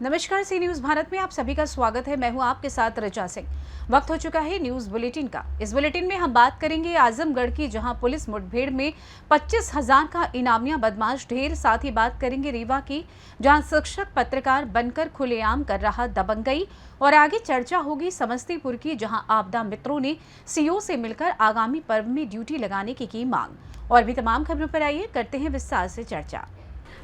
नमस्कार, सी न्यूज भारत में आप सभी का स्वागत है। मैं हूं आपके साथ ऋचा सिंह। वक्त हो चुका है न्यूज बुलेटिन का। इस बुलेटिन में हम बात करेंगे आजमगढ़ की, जहां पुलिस मुठभेड़ में 25,000 का इनामिया बदमाश ढेर। साथ ही बात करेंगे रीवा की, जहां शिक्षक पत्रकार बनकर खुलेआम कर रहा दबंगई। और आगे चर्चा होगी समस्तीपुर की, जहां आपदा मित्रों ने सीओ से मिलकर आगामी पर्व में ड्यूटी लगाने की मांग। और भी तमाम खबरों पर आइए करते हैं विस्तार से चर्चा।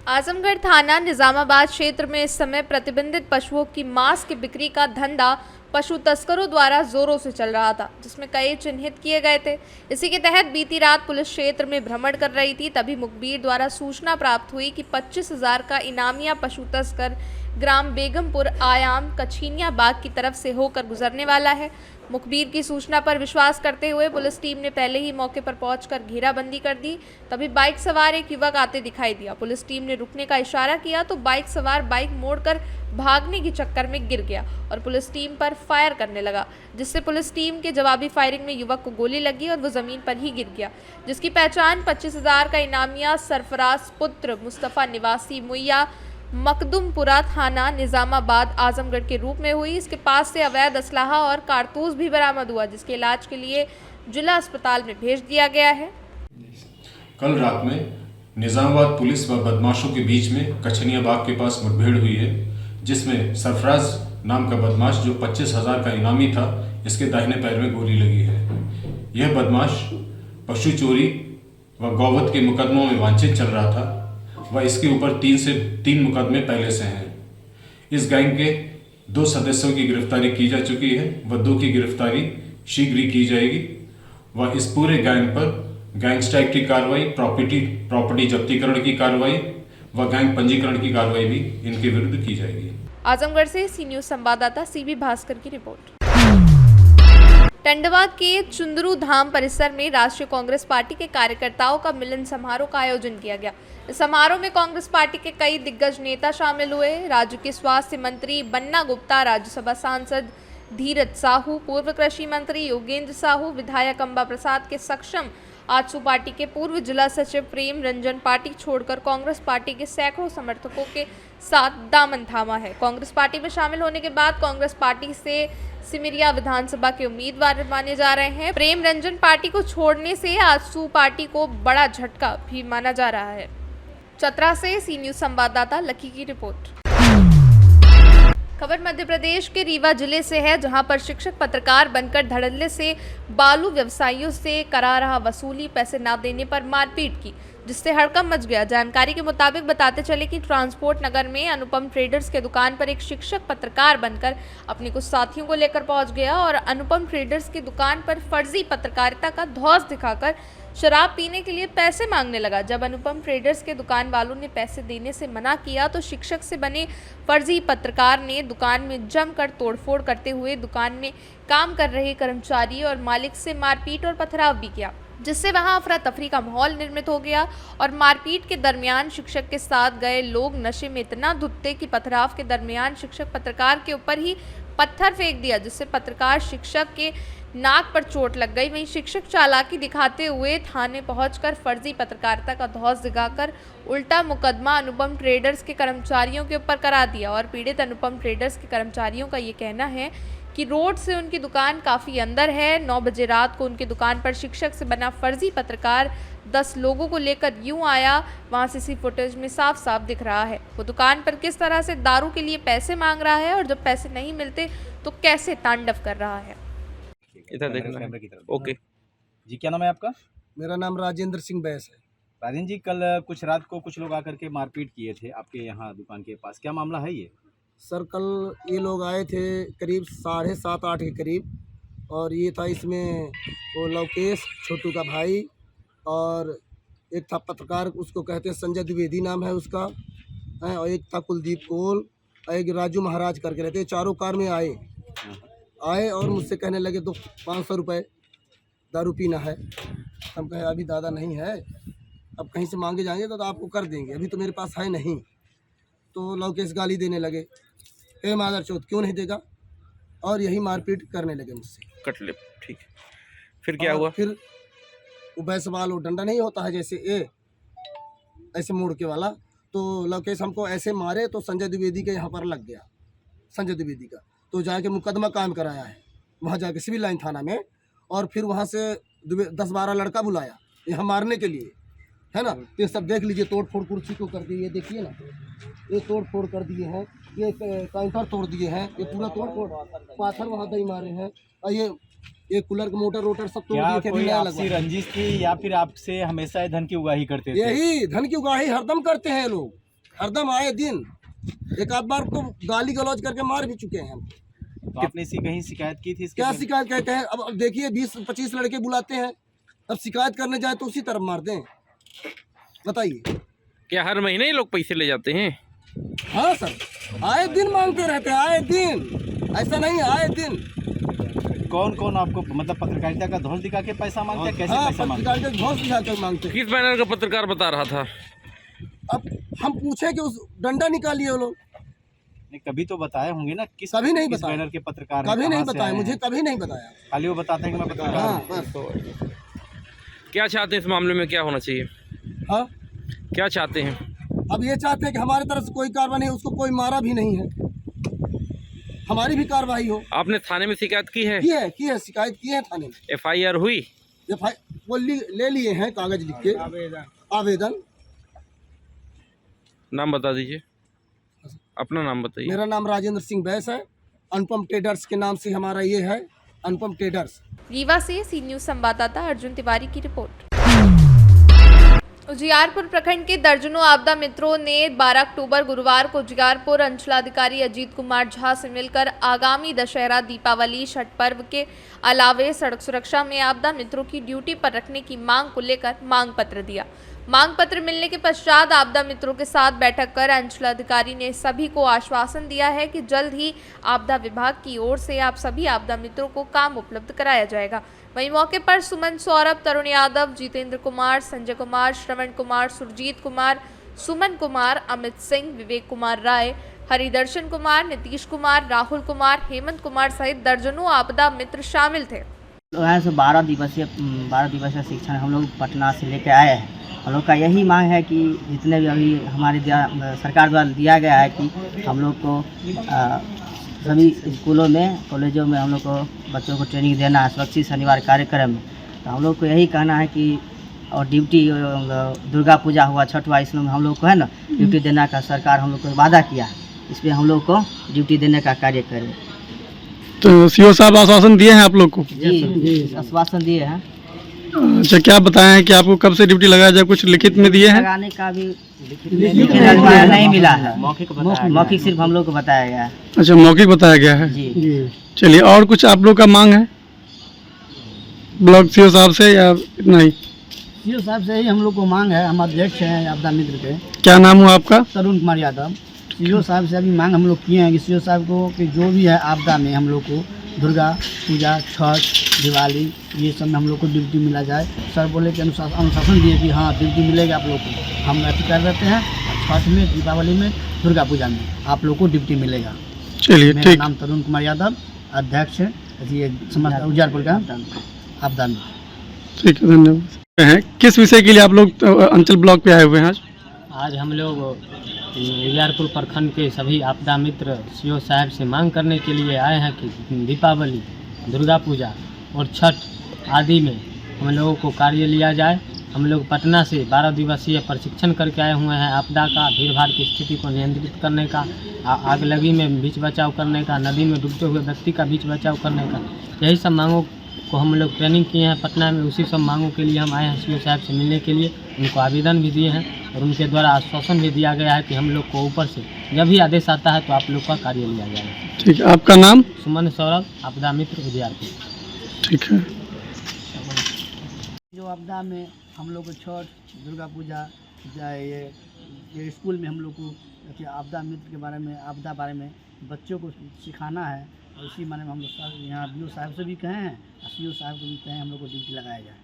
आजमगढ़ थाना निजामाबाद क्षेत्र में इस समय प्रतिबंधित पशुओं की मांस की बिक्री का धंधा पशु तस्करों द्वारा जोरों से चल रहा था, जिसमें कई चिन्हित किए गए थे। इसी के तहत बीती रात पुलिस क्षेत्र में भ्रमण कर रही थी, तभी मुखबिर द्वारा सूचना प्राप्त हुई कि 25,000 का इनामिया पशु तस्कर ग्राम बेगमपुर आयाम कछिनिया बाग की तरफ से होकर गुजरने वाला है। मुखबिर की सूचना पर विश्वास करते हुए पुलिस टीम ने पहले ही मौके पर पहुंचकर घेराबंदी कर दी। तभी बाइक सवार एक युवक आते दिखाई दिया। पुलिस टीम ने रुकने का इशारा किया तो बाइक सवार बाइक मोड़कर भागने के चक्कर में गिर गया और पुलिस टीम पर फायर करने लगा, जिससे पुलिस टीम के जवाबी फायरिंग में युवक को गोली लगी और वो जमीन पर ही गिर गया, जिसकी पहचान 25,000 का इनामिया सरफराज पुत्र मुस्तफा निवासी मुइया मखदुमपुरा थाना निजामाबाद आजमगढ़ के रूप में हुई। इसके पास से अवैध असलाहा और कारतूस भी बरामद हुआ, जिसके इलाज के लिए जिला अस्पताल में भेज दिया गया है। कल रात में निजामाबाद पुलिस व बदमाशों के बीच में कछनिया बाग के पास मुठभेड़ हुई है, जिसमें सरफराज नाम का बदमाश जो 25,000 का इनामी था, इसके दाहिने पैर में गोली लगी है। यह बदमाश पशु चोरी व गौवध के मुकदमों में वांछित चल रहा था व इसके ऊपर 3 मुकदमे पहले से हैं। इस गैंग के 2 सदस्यों की गिरफ्तारी की जा चुकी है व 2 की गिरफ्तारी शीघ्र ही की जाएगी व इस पूरे गैंग पर गैंगस्टर की कार्रवाई, प्रॉपर्टी जब्तीकरण की कार्रवाई व गैंग पंजीकरण की कार्रवाई भी इनके विरुद्ध की जाएगी। आजमगढ़ से सी न्यूज संवाददाता सीबी भास्कर की रिपोर्ट। टंडवा के चुंदरू धाम परिसर में राष्ट्रीय कांग्रेस पार्टी के कार्यकर्ताओं का मिलन समारोह का आयोजन किया गया। इस समारोह में कांग्रेस पार्टी के कई दिग्गज नेता शामिल हुए। राज्य के स्वास्थ्य मंत्री बन्ना गुप्ता, राज्यसभा सांसद धीरज साहू, पूर्व कृषि मंत्री योगेंद्र साहू, विधायक अंबा प्रसाद के सक्षम आजसू पार्टी के पूर्व जिला सचिव प्रेम रंजन पार्टी छोड़कर कांग्रेस पार्टी के सैकड़ों समर्थकों के साथ दामन थामा है। कांग्रेस पार्टी में शामिल होने के बाद कांग्रेस पार्टी से सिमरिया विधानसभा के उम्मीदवार माने जा रहे हैं। प्रेम रंजन पार्टी को छोड़ने से आजसू पार्टी को बड़ा झटका भी माना जा रहा है। चतरा से सी न्यूज संवाददाता लकी की रिपोर्ट। खबर मध्य प्रदेश के रीवा जिले से है, जहां पर शिक्षक पत्रकार बनकर धड़ल्ले से बालू व्यवसायियों से करा रहा वसूली, पैसे ना देने पर मारपीट की, जिससे हड़कंप मच गया। जानकारी के मुताबिक बताते चले कि ट्रांसपोर्ट नगर में अनुपम ट्रेडर्स के दुकान पर एक शिक्षक पत्रकार बनकर अपने कुछ साथियों को लेकर पहुंच गया और अनुपम ट्रेडर्स की दुकान पर फर्जी पत्रकारिता का धौंस दिखाकर शराब पीने के लिए पैसे मांगने लगा। जब अनुपम ट्रेडर्स के दुकान वालों ने पैसे देने से मना किया तो शिक्षक से बने फर्जी पत्रकार ने दुकान में जमकर तोड़फोड़ करते हुए दुकान में काम कर रहे कर्मचारी और मालिक से मारपीट और पथराव भी किया, जिससे वहां अफरा तफरी का माहौल निर्मित हो गया। और मारपीट के दरमियान शिक्षक के साथ गए लोग नशे में इतना धुत थे कि पथराव के दरमियान शिक्षक पत्रकार के ऊपर ही पत्थर फेंक दिया, जिससे पत्रकार शिक्षक के नाक पर चोट लग गई। वहीं शिक्षक चालाकी दिखाते हुए थाने पहुंचकर फर्जी पत्रकारिता का धौंस दिखाकर उल्टा मुकदमा अनुपम ट्रेडर्स के कर्मचारियों के ऊपर करा दिया। और पीड़ित अनुपम ट्रेडर्स के कर्मचारियों का ये कहना है कि रोड से उनकी दुकान काफ़ी अंदर है। 9 बजे रात को उनकी दुकान पर शिक्षक से बना फर्जी पत्रकार 10 लोगों को लेकर यूं आया। वहां सीसी फुटेज में साफ साफ दिख रहा है वो दुकान पर किस तरह से दारू के लिए पैसे मांग रहा है और जब पैसे नहीं मिलते तो कैसे तांडव कर रहा है। इधर देखना कैमरे की तरफ। ओके जी, क्या नाम है आपका? मेरा नाम राजेंद्र सिंह बैस है। राजेंद्र जी, कल कुछ रात को कुछ लोग आकर के मारपीट किए थे आपके यहाँ दुकान के पास, क्या मामला है ये? सर, कल ये लोग आए थे करीब 7:30-8 के करीब, और ये था इसमें वो लवकेश छोटू का भाई और एक था पत्रकार, उसको कहते हैं संजय द्विवेदी नाम है उसका, और एक था कुलदीप कोल और एक राजू महाराज करके रहते। चारों कार में आए और मुझसे कहने लगे 500 रुपये दारू पीना है। हम कहे अभी दादा नहीं है, अब कहीं से मांगे जाएंगे तो आपको कर देंगे, अभी तो मेरे पास है नहीं। तो लवकेश गाली देने लगे, ए मादर चौथ क्यों नहीं देगा, और यही मारपीट करने लगे मुझसे। कट ले, ठीक है। फिर क्या हुआ? फिर वो बैसबाल, वो डंडा नहीं होता है जैसे ऐसे मोड़ के वाला, तो लवकेश हमको ऐसे मारे तो संजय द्विवेदी के यहाँ पर लग गया। संजय द्विवेदी का, तो जाके मुकदमा कायम कराया है वहाँ जाके सिविल लाइन थाना में, और फिर वहाँ से 10-12 लड़का बुलाया यहाँ मारने के लिए, है ना। तो ये सब देख लीजिए, तोड़ फोड़ कुर्सी को कर दिए, ये देखिए ना, ये तोड़ फोड़ कर दिए हैं, ये काउंटर तोड़ दिए हैं, ये पूरा तोड़ फोड़, पाथर वहाँ दही मारे हैं, और ये कूलर का मोटर रोटर सब तोड़ क्या दिए थे। कोई आपसी रंजिश थी या फिर आपसे हमेशा धन की उगाही करते थे? यही धन की उगाही हरदम करते हैं लोग, हरदम आए दिन। एक आध बार तो गाली गलौज करके मार भी चुके हैं हम। तो आपने इसी कहीं शिकायत की थी इसके क्या बारे में? शिकायत कहते हैं, अब देखिए 20-25 लड़के बुलाते हैं, अब शिकायत करने जाए तो उसी तरफ मार दें, बताइए। क्या हर महीने ही लोग पैसे ले जाते हैं? हाँ सर, आए दिन मांगते रहते हैं, आए दिन, ऐसा नहीं, आए दिन। कौन कौन आपको मतलब पत्रकारिता का धौंस दिखा के पैसा मांगते हैं? कैसे हाँ, पैसा मांगते हैं? पत्रकारिता घोष दिखा कर मांगते हैं। किस बैनर का पत्रकार बता रहा था? अब हम पूछे कि उस डंडा निकालिए वो लोग, नहीं, कभी तो बताए होंगे ना किस कभी नहीं किस बताया। बैनर के पत्रकार हैं, कभी नहीं कहाँ से बताया, आए मुझे हैं? कभी नहीं बताया। खाली वो बताते हैं कि मैं पत्रकार हाँ हूँ। बस, क्या चाहते हैं इस मामले में, क्या होना चाहिए? हाँ। क्या चाहते हैं? अब ये चाहते हैं कि हमारे तरफ से कोई कार्रवाई नहीं, उसको कोई मारा भी नहीं है, हमारी भी कार्रवाई हो। आपने थाने में शिकायत की है? की है, शिकायत की है थाने में। FIR हुई? वो ले लिए हैं कागज लिख के, आवेदन। नाम बता दीजिए, अपना नाम बताइए। मेरा नाम राजेंद्र सिंह बैस है, अनुपम ट्रेडर्स के नाम से हमारा ये है, अनुपम ट्रेडर्स। रीवा से सी न्यूज संवाददाता अर्जुन तिवारी की रिपोर्ट। उजियारपुर प्रखंड के दर्जनों आपदा मित्रों ने 12 अक्टूबर गुरुवार को उजियारपुर अंचलाधिकारी अजीत कुमार झा से मिलकर आगामी दशहरा, दीपावली, छठ पर्व के अलावे सड़क सुरक्षा में आपदा मित्रों की ड्यूटी पर रखने की मांग को लेकर मांग पत्र दिया। मांग पत्र मिलने के पश्चात आपदा मित्रों के साथ बैठक कर अंचलाधिकारी ने सभी को आश्वासन दिया है कि जल्द ही आपदा विभाग की ओर से आप सभी आपदा मित्रों को काम उपलब्ध कराया जाएगा। वहीं मौके पर सुमन सौरभ, तरुण यादव, जितेंद्र कुमार, संजय कुमार, श्रवण कुमार, सुरजीत कुमार, सुमन कुमार, अमित सिंह, विवेक कुमार राय, हरिदर्शन कुमार, नीतीश कुमार, राहुल कुमार, हेमंत कुमार सहित दर्जनों आपदा मित्र शामिल थे। यहाँ से 12 दिवसीय शिक्षण हम लोग पटना से लेकर आए हैं। हम लोग का यही मांग है कि जितने भी अभी हमारे सरकार द्वारा दिया गया है कि हम लोग को सभी स्कूलों में, कॉलेजों में हम लोग को बच्चों को ट्रेनिंग देना है सुरक्षित शनिवार कार्यक्रम में। तो हम लोग को यही कहना है कि और ड्यूटी दुर्गा पूजा हुआ, छठ हुआ, इसमें हम लोग को है ना ड्यूटी देने का सरकार हम लोग को वादा किया है, इसमें हम लोग को ड्यूटी देने का कार्य करें। तो सीओ साहब आश्वासन दिए हैं आप लोग को? जी आश्वासन दिए हैं। अच्छा, क्या बताया है कि आपको कब से ड्यूटी लगाया जाए? कुछ लिखित में दिए हैं? लगाने का भी नहीं मिला है, मौखिक सिर्फ हम लोग को बताया गया है। अच्छा, मौखिक बताया गया है जी। चलिए, और कुछ आप लोग का मांग है ब्लॉक सीओ साहब से या इतना ही? सीओ साहब से ही हम लोग को मांग है। हम अध्यक्ष हैं आपदा मित्र के। क्या नाम हुआ आपका? तरुण कुमार यादव। सीओ साहब से अभी मांग हम लोग किए हैं कि सीओ साहब को कि जो भी है आपदा में हम लोग को दुर्गा पूजा, छठ, दिवाली, ये सब में हम लोग को ड्यूटी मिला जाए। सर बोले कि अनुशासन दिए कि हाँ ड्यूटी मिलेगा आप लोग को। हम ऐसे कर देते हैं, छठ में, दीपावली में, दुर्गा पूजा में आप लोग को ड्यूटी मिलेगा। चलिए, मेरा ठीक। नाम तरुण कुमार यादव, अध्यक्ष ये समस्त उजियारपुर का आपदा में। ठीक है, धन्यवाद। किस विषय के लिए आप लोग अंचल ब्लॉक पे आए हुए हैं आज? आज हम लोग उजियारपुर प्रखंड के सभी आपदा मित्र सीओ साहब से मांग करने के लिए आए हैं कि दीपावली, दुर्गा पूजा और छठ आदि में हम लोगों को कार्य लिया जाए। हम लोग पटना से 12 दिवसीय प्रशिक्षण करके आए हुए हैं आपदा का, भीड़ भाड़ की स्थिति को नियंत्रित करने का, आगलगी में बीच बचाव करने का, नदी में डूबते हुए व्यक्ति का बीच बचाव करने का, यही सब मांगों को हम लोग ट्रेनिंग किए हैं पटना में। उसी सब मांगों के लिए हम आए हैं सीओ साहब से मिलने के लिए। उनको आवेदन भी दिए हैं और उनके द्वारा आश्वासन भी दिया गया है कि हम लोग को ऊपर से जब भी आदेश आता है तो आप लोग का कार्य लिया जाएगा। ठीक है, आपका नाम? सुमन सौरभ, आपदा मित्र उजियारपुर। ठीक है। जो आपदा में हम लोग को छठ, दुर्गा पूजा, ये स्कूल में हम लोग को आपदा मित्र के बारे में, आपदा बारे में बच्चों को सिखाना है। और इसी माने में हम लोग यहाँ BO साहब से भी कहे हैं और CO साहब को भी कहे हैं हम लोग को ड्यूटी लगाया जाए।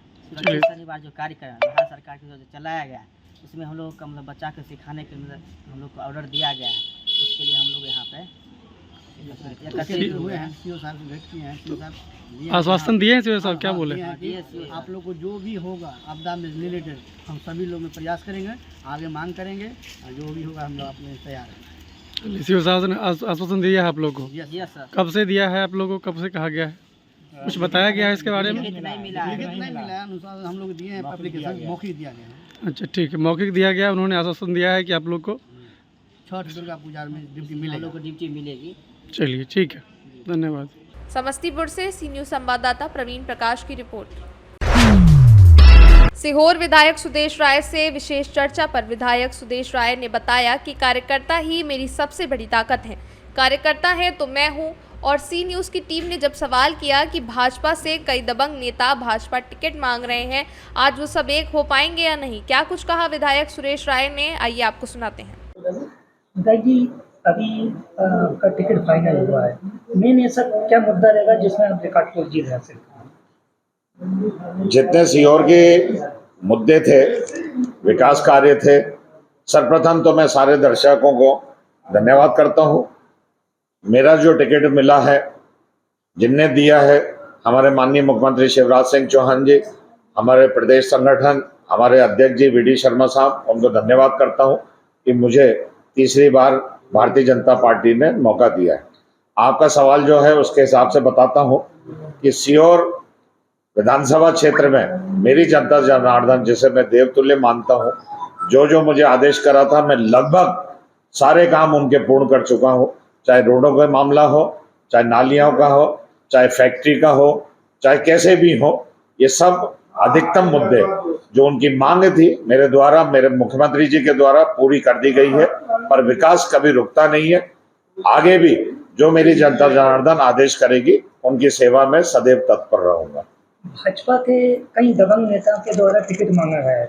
शनिवार जो कार्यक्रम बिहार सरकार की तरफ से चलाया गया है, उसमें हम लोग का मतलब बच्चा को सिखाने के मतलब हम लोग को ऑर्डर दिया गया है। उसके लिए हम लोग यहाँ पे हुए हैं, CO साहब से भेंट किए हैं। CO साहब आश्वासन दिए हैं सीओ साहब, क्या बोले? आप लोग को जो भी होगा आपदा में रिलेटेड हम सभी लोग में प्रयास करेंगे, आगे मांग करेंगे और जो भी होगा हम लोग अपने तैयार हैं। सीओ साहब ने आश्वासन दिया है आप लोग को? Yes sir. कब से दिया है आप लोगों को, कब से कहा गया है, कुछ बताया गया है इसके बारे में? नहीं मिला है। हम लोग दिए हैं, एप्लीकेशन मौखिक दिया गया है। अच्छा ठीक है, मौखिक दिया गया, उन्होंने आश्वासन दिया है कि आप लोग को छठ दुर्गा पूजा में ड्यूटी हम मिलेगा। लोग को ड्यूटी मिलेगी। चलिए ठीक है, धन्यवाद। समस्तीपुर से सी न्यूज संवाददाता प्रवीण प्रकाश की रिपोर्ट। सीहोर विधायक सुदेश राय से विशेष चर्चा पर विधायक सुदेश राय ने बताया कि कार्यकर्ता ही मेरी सबसे बड़ी ताकत है, कार्यकर्ता है तो मैं हूं। और सी न्यूज की टीम ने जब सवाल किया कि भाजपा से कई दबंग नेता भाजपा टिकट मांग रहे हैं, आज वो सब एक हो पाएंगे या नहीं, क्या कुछ कहा विधायक सुरेश राय ने, आइए आपको सुनाते हैं। विधायक जी, अभी का टिकट फाइनल हुआ है, मेन ऐसा क्या मुद्दा रहेगा जिसमें आप रिकॉर्ड को जीत रह सकते हैं? जितने सीहोर के मुद्दे थे, विकास कार्य थे, सर्वप्रथम तो मैं सारे दर्शकों को धन्यवाद करता हूं। मेरा जो टिकट मिला है, जिनने दिया है, हमारे माननीय मुख्यमंत्री शिवराज सिंह चौहान जी, हमारे प्रदेश संगठन, हमारे अध्यक्ष जी वी.डी. शर्मा साहब, उनको धन्यवाद करता हूं कि मुझे तीसरी बार भारतीय जनता पार्टी ने मौका दिया है। आपका सवाल जो है उसके हिसाब से बताता हूं कि सीहोर विधानसभा क्षेत्र में मेरी जनता जनार्दन, जिसे मैं देवतुल्य मानता हूं, जो मुझे आदेश करा था, मैं लगभग सारे काम उनके पूर्ण कर चुका हूं। चाहे रोडों का मामला हो, चाहे नालियों का हो, चाहे फैक्ट्री का हो, चाहे कैसे भी हो, ये सब अधिकतम मुद्दे जो उनकी मांग थी मेरे द्वारा, मेरे मुख्यमंत्री जी के द्वारा पूरी कर दी गई है। पर विकास कभी रुकता नहीं है, आगे भी जो मेरी जनता जनार्दन आदेश करेगी उनकी सेवा में सदैव तत्पर रहूंगा। भाजपा के कई दबंग नेताओं के द्वारा टिकट मांगा गया है,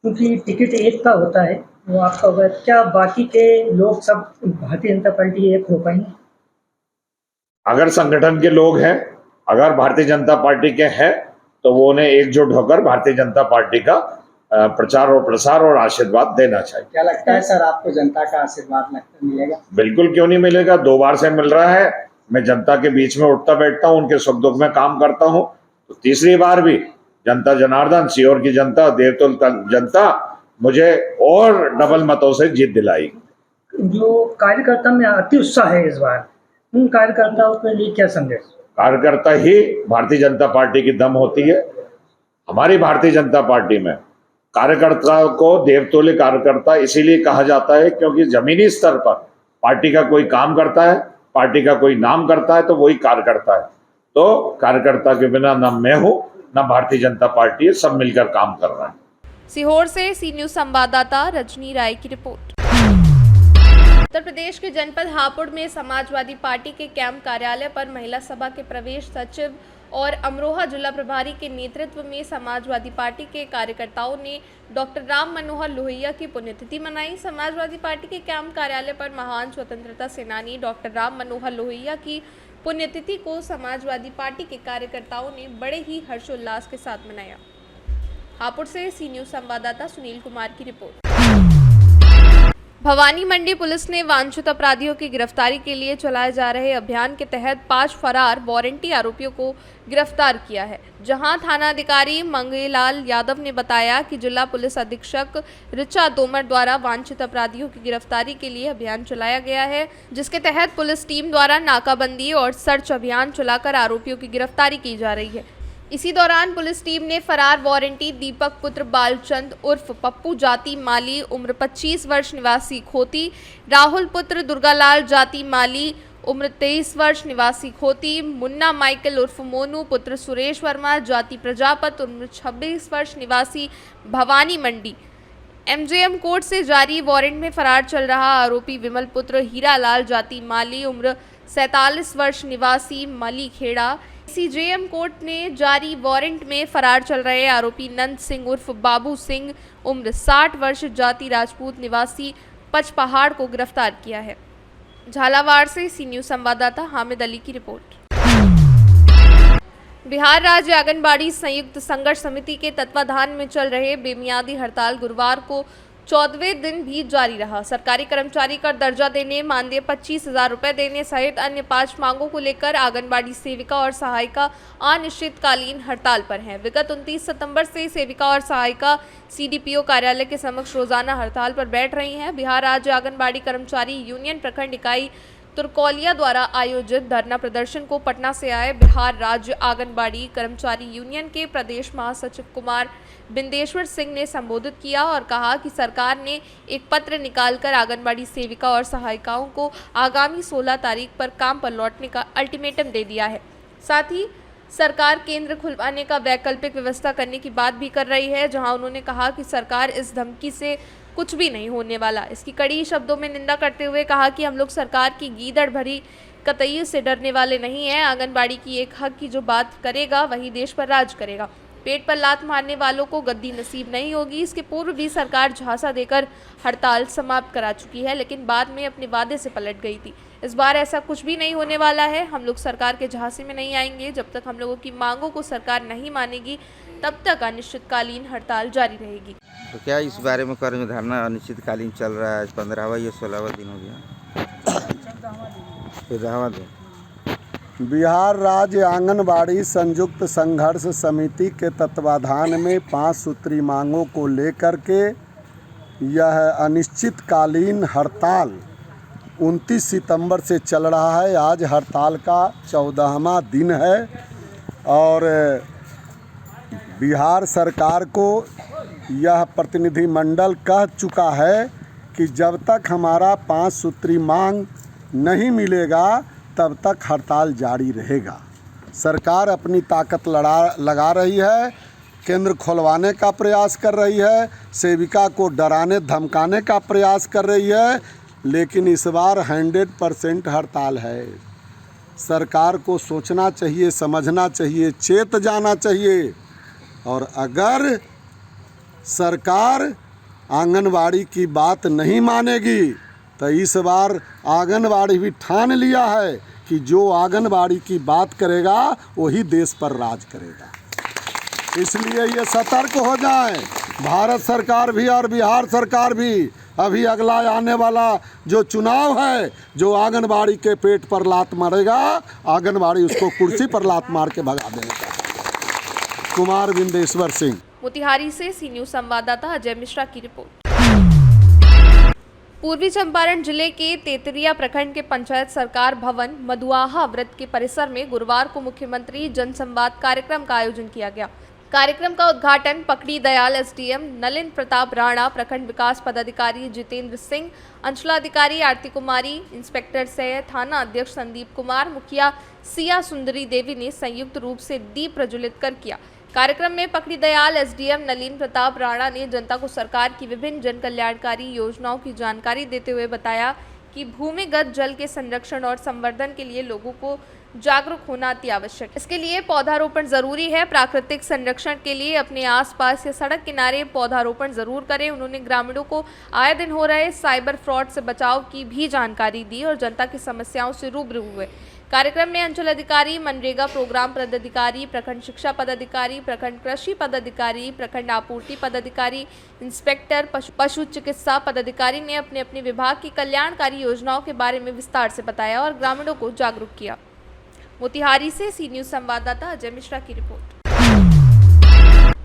क्योंकि टिकट एक का होता है, वो आपका होगा, क्या बाकी के लोग सब भारतीय जनता पार्टी एक हो पाएंगे? अगर संगठन के लोग हैं, अगर भारतीय जनता पार्टी के हैं, तो वो उन्हें एकजुट होकर भारतीय जनता पार्टी का प्रचार और प्रसार और आशीर्वाद देना चाहिए। क्या लगता है सर, आपको जनता का आशीर्वाद मिलेगा? बिल्कुल, क्यों नहीं मिलेगा, 2 बार से मिल रहा है। मैं जनता के बीच में उठता बैठता हूँ, उनके सुख दुख में काम करता हूँ, तो तीसरी बार भी जनता जनार्दन, सीहोर की जनता, देवतुल जनता मुझे और डबल मतों से जीत दिलाई। जो कार्यकर्ता में अति उत्साह है इस बार, उन कार्यकर्ताओं के लिए क्या संदेश? कार्यकर्ता ही भारतीय जनता पार्टी की दम होती है। हमारी भारतीय जनता पार्टी में कार्यकर्ता को देवतुल्य कार्यकर्ता इसीलिए कहा जाता है क्योंकि जमीनी स्तर पर पार्टी का कोई काम करता है, पार्टी का कोई नाम करता है, तो वही कार्यकर्ता है। तो कार्यकर्ता के बिना न मैं हूं, न भारतीय जनता पार्टी है, सब मिलकर काम कर रहा है। सीहोर से सी न्यूज संवाददाता रजनी राय की रिपोर्ट। उत्तर प्रदेश के जनपद हापुड़ में समाजवादी पार्टी के कैंप कार्यालय पर महिला सभा के प्रवेश सचिव और अमरोहा जिला प्रभारी के नेतृत्व में समाजवादी पार्टी के कार्यकर्ताओं ने डॉक्टर राम मनोहर लोहिया की पुण्यतिथि मनाई। समाजवादी पार्टी के कैंप कार्यालय पर महान स्वतंत्रता सेनानी डॉक्टर राम मनोहर लोहिया की पुण्यतिथि को समाजवादी पार्टी के कार्यकर्ताओं ने बड़े ही हर्षोल्लास के साथ मनाया। हापुड़ से सी न्यूज संवाददाता सुनील कुमार की रिपोर्ट। भवानी मंडी पुलिस ने वांछित अपराधियों की गिरफ्तारी के लिए चलाए जा रहे अभियान के तहत 5 फरार वारंटी आरोपियों को गिरफ्तार किया है। जहां थानाधिकारी मंगेलाल यादव ने बताया कि जिला पुलिस अधीक्षक ऋचा तोमर द्वारा वांछित अपराधियों की गिरफ्तारी के लिए अभियान चलाया गया है, जिसके तहत पुलिस टीम द्वारा नाकाबंदी और सर्च अभियान चलाकर आरोपियों की गिरफ्तारी की जा रही है। इसी दौरान पुलिस टीम ने फरार वारंटी दीपक पुत्र बालचंद उर्फ पप्पू जाति माली उम्र 25 वर्ष निवासी खोती, राहुल पुत्र दुर्गालाल जाति माली उम्र 23 वर्ष निवासी खोती, मुन्ना माइकल उर्फ मोनू पुत्र सुरेश वर्मा जाति प्रजापत उम्र 26 वर्ष निवासी भवानी मंडी। एमजेएम कोर्ट से जारी वारंट में फरार चल रहा आरोपी विमल पुत्र हीरालाल जाति माली उम्र 47 वर्ष निवासी मली खेड़ा। सीजेएम कोर्ट ने जारी वारंट में फरार चल रहे आरोपी नंद सिंह उर्फ बाबू सिंह उम्र 60 वर्ष जाति राजपूत निवासी पचपहाड़ को गिरफ्तार किया है। झालावाड़ से सी न्यूज संवाददाता हामिद अली की रिपोर्ट। बिहार राज्य आंगनबाड़ी संयुक्त संघर्ष समिति के तत्वाधान में चल रहे बेमियादी हड़ताल गुरुवार को 14वें दिन भी जारी रहा। सरकारी कर्मचारी का दर्जा देने, मानदेय 25,000 रुपये देने सहित अन्य 5 मांगों को लेकर आंगनबाड़ी सेविका और सहायिका अनिश्चितकालीन हड़ताल पर हैं। विगत 29 सितंबर से सेविका और सहायिका CDPO कार्यालय के समक्ष रोजाना हड़ताल पर बैठ रही हैं। बिहार राज्य आंगनबाड़ी कर्मचारी यूनियन प्रखंड इकाई तुरकोलिया द्वारा आयोजित धरना प्रदर्शन को पटना से आए बिहार राज्य आंगनबाड़ी कर्मचारी यूनियन के प्रदेश महासचिव कुमार बिंदेश्वर सिंह ने संबोधित किया और कहा कि सरकार ने एक पत्र निकालकर आंगनबाड़ी सेविका और सहायिकाओं को आगामी 16 तारीख पर काम पर लौटने का अल्टीमेटम दे दिया है। साथ ही सरकार केंद्र खुलवाने का वैकल्पिक व्यवस्था करने की बात भी कर रही है, जहां उन्होंने कहा कि सरकार इस धमकी से कुछ भी नहीं होने वाला। इसकी कड़ी शब्दों में निंदा करते हुए कहा कि हम लोग सरकार की गीदड़ भरी कतई से डरने वाले नहीं हैं। आंगनबाड़ी की एक हक की जो बात करेगा वही देश पर राज करेगा। पेट पर लात मारने वालों को गद्दी नसीब नहीं होगी। इसके पूर्व भी सरकार झांसा देकर हड़ताल समाप्त करा चुकी है, लेकिन बाद में अपने वादे से पलट गई थी। इस बार ऐसा कुछ भी नहीं होने वाला है। हम लोग सरकार के झांसे में नहीं आएंगे। जब तक हम लोगों की मांगों को सरकार नहीं मानेगी तब तक अनिश्चितकालीन हड़ताल जारी रहेगी। तो क्या इस बारे में कर्म धरना अनिश्चितकालीन चल रहा है? 15वां या 16वां दिन हो गया, 15वां दिन। बिहार राज्य आंगनबाड़ी संयुक्त संघर्ष समिति के तत्वाधान में 5 सूत्री मांगों को लेकर के यह अनिश्चितकालीन हड़ताल 29 सितंबर से चल रहा है। आज हड़ताल का 14वां दिन है और बिहार सरकार को यह प्रतिनिधिमंडल कह चुका है कि जब तक हमारा 5 सूत्री मांग नहीं मिलेगा तब तक हड़ताल जारी रहेगा। सरकार अपनी ताकत लगा रही है, केंद्र खुलवाने का प्रयास कर रही है, सेविका को डराने धमकाने का प्रयास कर रही है, लेकिन इस बार 100% हड़ताल है। सरकार को सोचना चाहिए, समझना चाहिए, चेत जाना चाहिए। और अगर सरकार आंगनबाड़ी की बात नहीं मानेगी तो इस बार आंगनबाड़ी भी ठान लिया है कि जो आंगनबाड़ी की बात करेगा वही देश पर राज करेगा। इसलिए ये सतर्क हो जाएं, भारत सरकार भी और बिहार सरकार भी। अभी अगला आने वाला जो चुनाव है, जो आंगनबाड़ी के पेट पर लात मारेगा, आंगनबाड़ी उसको कुर्सी पर लात मार के भगा देगा। कुमार बिंदेश्वर सिंह। मोतिहारी से सी न्यूज संवाददाता अजय मिश्रा की रिपोर्ट। पूर्वी चंपारण जिले के तेतरिया प्रखंड के पंचायत सरकार भवन मधुआहा वृत्त के परिसर में गुरुवार को मुख्यमंत्री जनसंवाद कार्यक्रम का आयोजन किया गया। कार्यक्रम का उद्घाटन पकड़ी दयाल SDM नलिन प्रताप राणा, प्रखंड विकास पदाधिकारी जितेंद्र सिंह, अंचलाधिकारी आरती कुमारी, इंस्पेक्टर सह थाना अध्यक्ष संदीप कुमार, मुखिया सिया सुंदरी देवी ने संयुक्त रूप से दीप प्रज्वलित कर किया। कार्यक्रम में पकड़ी दयाल SDM नलिन प्रताप राणा ने जनता को सरकार की विभिन्न जन कल्याणकारी योजनाओं की जानकारी देते हुए बताया कि भूमिगत जल के संरक्षण और संवर्धन के लिए लोगों को जागरूक होना अति आवश्यक है। इसके लिए पौधारोपण जरूरी है। प्राकृतिक संरक्षण के लिए अपने आसपास या सड़क किनारे पौधारोपण जरूर करें। उन्होंने ग्रामीणों को आए दिन हो रहे साइबर फ्रॉड से बचाव की भी जानकारी दी और जनता की समस्याओं से रूबरू हुए। कार्यक्रम में अंचल अधिकारी, मनरेगा प्रोग्राम पदाधिकारी, प्रखंड शिक्षा पदाधिकारी, प्रखंड कृषि पदाधिकारी, प्रखंड आपूर्ति पदाधिकारी, इंस्पेक्टर, पशु चिकित्सा पदाधिकारी ने अपने अपने विभाग की कल्याणकारी योजनाओं के बारे में विस्तार से बताया और ग्रामीणों को जागरूक किया। मोतिहारी से सी न्यूज संवाददाता अजय मिश्रा की रिपोर्ट।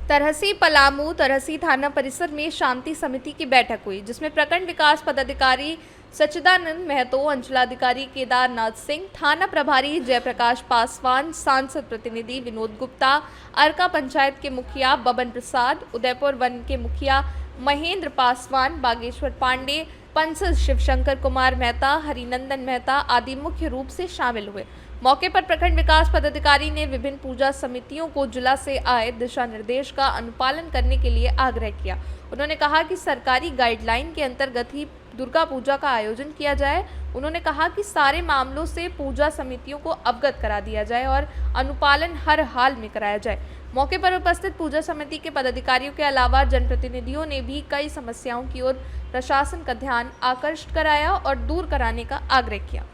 तरहसी पलामू तरहसी थाना परिसर में शांति समिति की बैठक हुई, जिसमें प्रखंड विकास पदाधिकारी सच्चिदानंद महतो, अंचलाधिकारी केदारनाथ सिंह, थाना प्रभारी जयप्रकाश पासवान, सांसद प्रतिनिधि विनोद गुप्ता, अर्का पंचायत के मुखिया बबन प्रसाद, उदयपुर वन के मुखिया महेंद्र पासवान, बागेश्वर पांडे, पंसद शिवशंकर कुमार मेहता, हरिनंदन मेहता आदि मुख्य रूप से शामिल हुए। मौके पर प्रखंड विकास पदाधिकारी ने विभिन्न पूजा समितियों को जिला से आए दिशा निर्देश का अनुपालन करने के लिए आग्रह किया। उन्होंने कहा कि सरकारी गाइडलाइन के अंतर्गत ही दुर्गा पूजा का आयोजन किया जाए। उन्होंने कहा कि सारे मामलों से पूजा समितियों को अवगत करा दिया जाए और अनुपालन हर हाल में कराया जाए। मौके पर उपस्थित पूजा समिति के पदाधिकारियों के अलावा जनप्रतिनिधियों ने भी कई समस्याओं की ओर प्रशासन का ध्यान आकर्षित कराया और दूर कराने का आग्रह किया।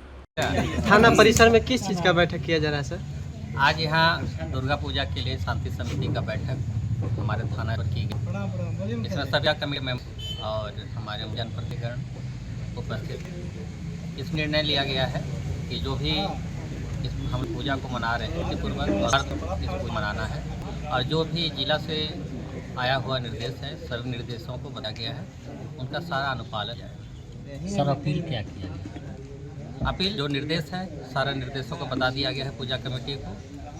थाना परिसर में किस चीज़ का बैठक किया जा रहा है सर? आज यहाँ दुर्गा पूजा के लिए शांति समिति का बैठक हमारे थाना पर की गई। इसमें सभी कमेटी में और हमारे जनप्रतिनिधिगण उपस्थित। इस निर्णय लिया गया है कि जो भी हम पूजा को मना रहे हैं पूर्वक इसको मनाना है, और जो भी जिला से आया हुआ निर्देश है सभी निर्देशों को बताया गया है, उनका सारा अनुपालन है। सर अपील क्या किया गया? अपील जो निर्देश है सारा निर्देशों को बता दिया गया है पूजा कमेटी को,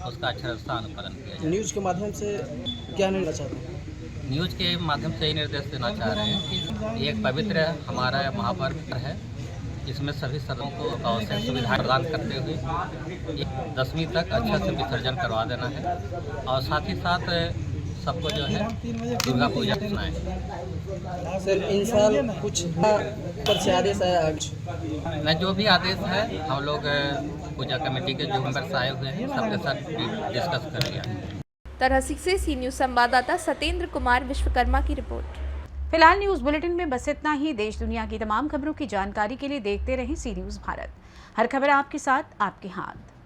उसका अक्षरशः अनुपालन किया जाए। न्यूज़ के माध्यम से क्या निर्णय चाहते हैं? न्यूज़ के माध्यम से ही निर्देश देना चाह रहे हैं कि एक पवित्र हमारा महापर्व है, इसमें सभी सदन को आवश्यक सुविधाएं प्रदान करते हुए 10वीं तक अच्छे से विसर्जन करवा देना है, और साथ ही साथ सबको जो है दुर्गा पूजा सुनाएं। सर इन साल कुछ पर से आदेश आया? न जो भी आदेश है हम लोग पूजा कमेटी के जो मेंबर्स आए हुए हैं सबके साथ डिस्कस करेंगे। तरहसी से सी न्यूज़ संवाददाता सत्येंद्र कुमार विश्वकर्मा की रिपोर्ट। फिलहाल न्यूज बुलेटिन में बस इतना ही। देश दुनिया की तमाम खबरों की जानकारी के लिए देखते रहें सी न्यूज़ भारत। हर खबर आपके साथ, आपके हाथ।